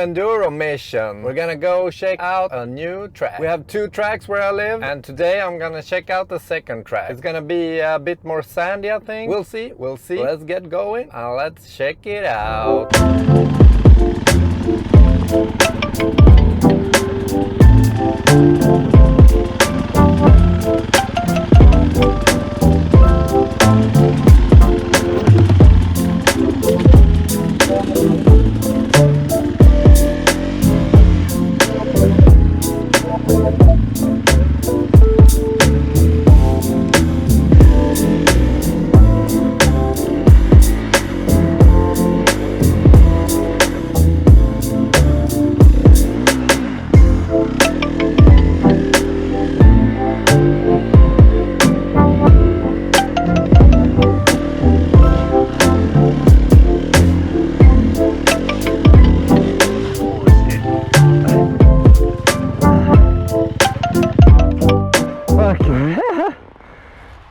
Enduro mission. We're gonna go check out a new track. We have 2 tracks where I live, and today I'm gonna check out the second track. It's gonna be a bit more sandy, I think. We'll see. Let's get going and let's check it out.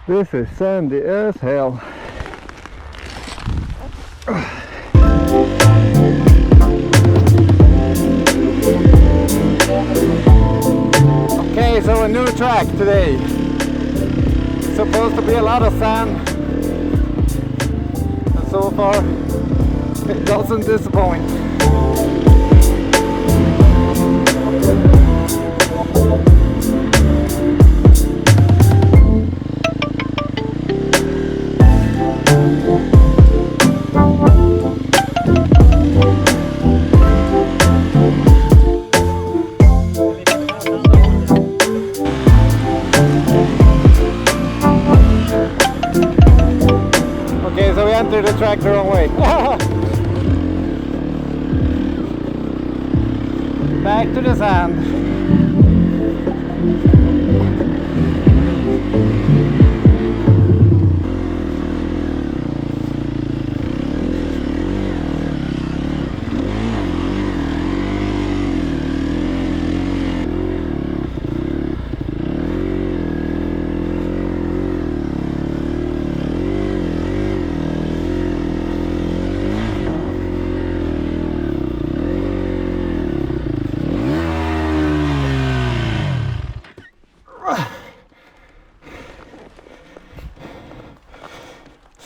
This is sandy as hell. Okay, so a new track today. It's supposed to be a lot of sand, and so far it doesn't disappoint. The track the wrong way. Back to the sand.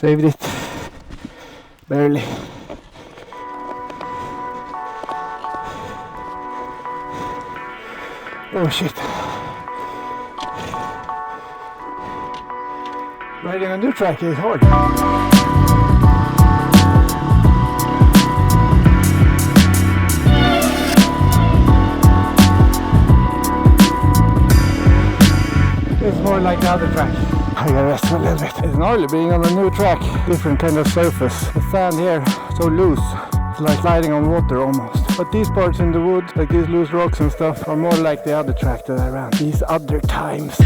Saved it, barely. Oh shit. Riding a new track is hard. It's more like the other track. I gotta rest for a little bit. It's gnarly being on a new track. Different kind of surface. The sand here, so loose. It's like sliding on water almost. But these parts in the wood, like these loose rocks and stuff, are more like the other track that I ran these other times.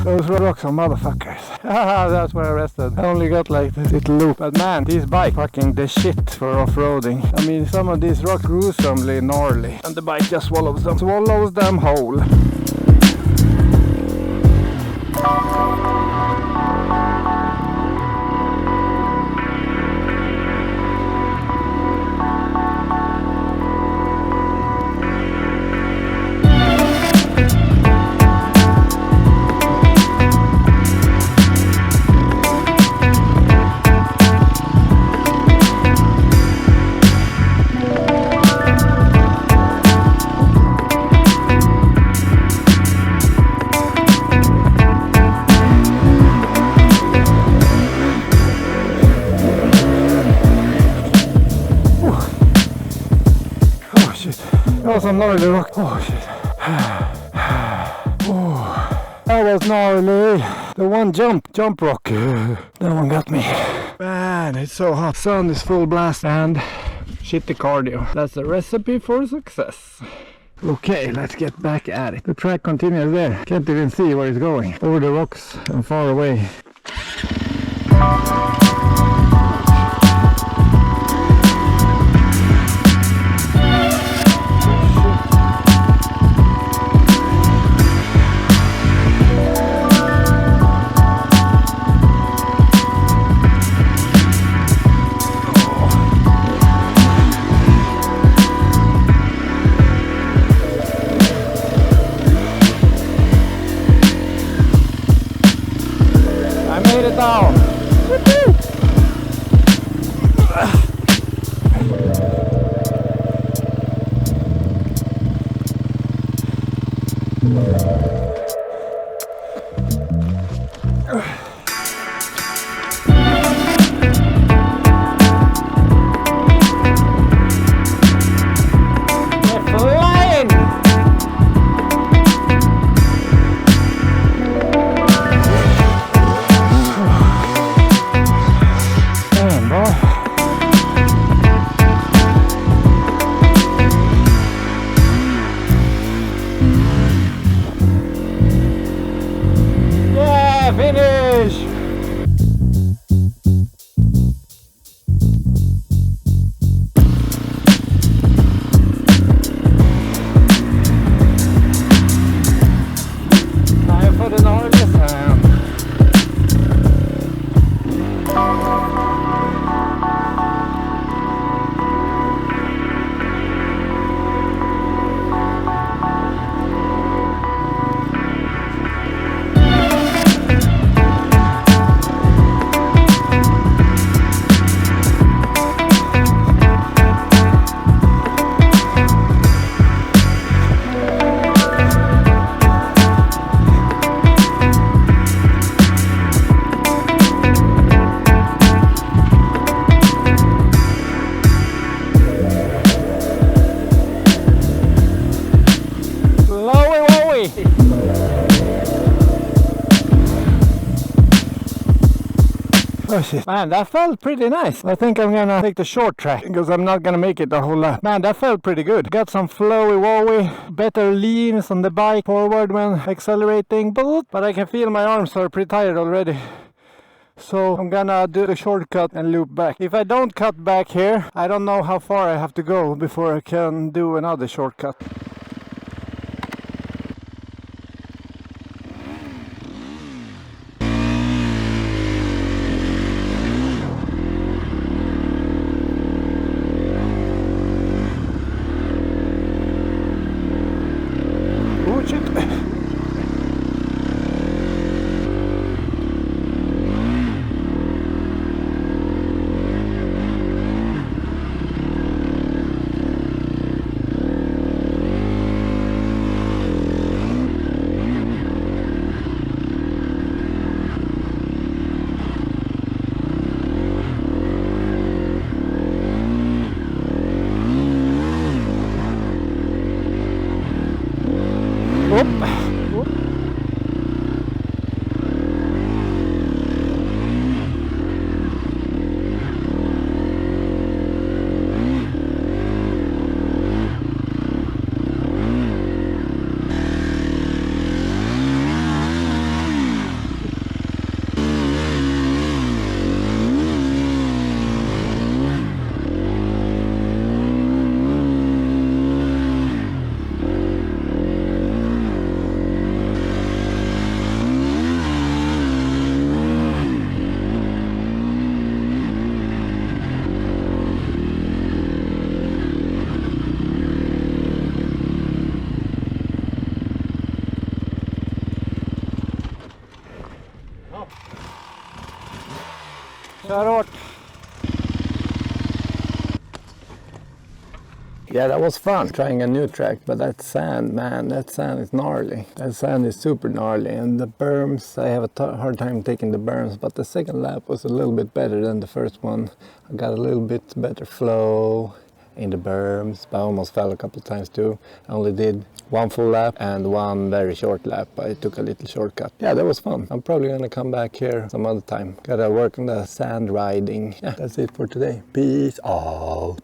Those rocks are motherfuckers. That's where I rested. I only got like this little loop. But man, these bikes fucking the shit for off-roading. I mean, some of these rocks gruesomely gnarly. And the bike just swallows them whole. was some gnarly rock. Oh shit. Oh, that was gnarly. The one jump rock. That one got me. Man, it's so hot. Sun is full blast and shitty cardio. That's the recipe for success. Okay, let's get back at it. The track continues there. Can't even see where it's going. Over the rocks and far away. Down. Finish! Time for the gnarly sound. Oh shit. Man, that felt pretty nice. I think I'm gonna take the short track because I'm not gonna make it the whole lap. Man, that felt pretty good. Got some flowy wowy, better leans on the bike forward when accelerating, but I can feel my arms are pretty tired already. So I'm gonna do the shortcut and loop back. If I don't cut back here, I don't know how far I have to go before I can do another shortcut. Kör. Yeah, that was fun trying a new track, but that sand, man, that sand is gnarly. That sand is super gnarly, and the berms, I have a hard time taking the berms, but the second lap was a little bit better than the first one. I got a little bit better flow, in the berms, but I almost fell a couple of times too. I only did one full lap and one very short lap. I took a little shortcut. Yeah, that was fun. I'm probably gonna come back here some other time. Gotta work on the sand riding. Yeah, that's it for today. Peace out.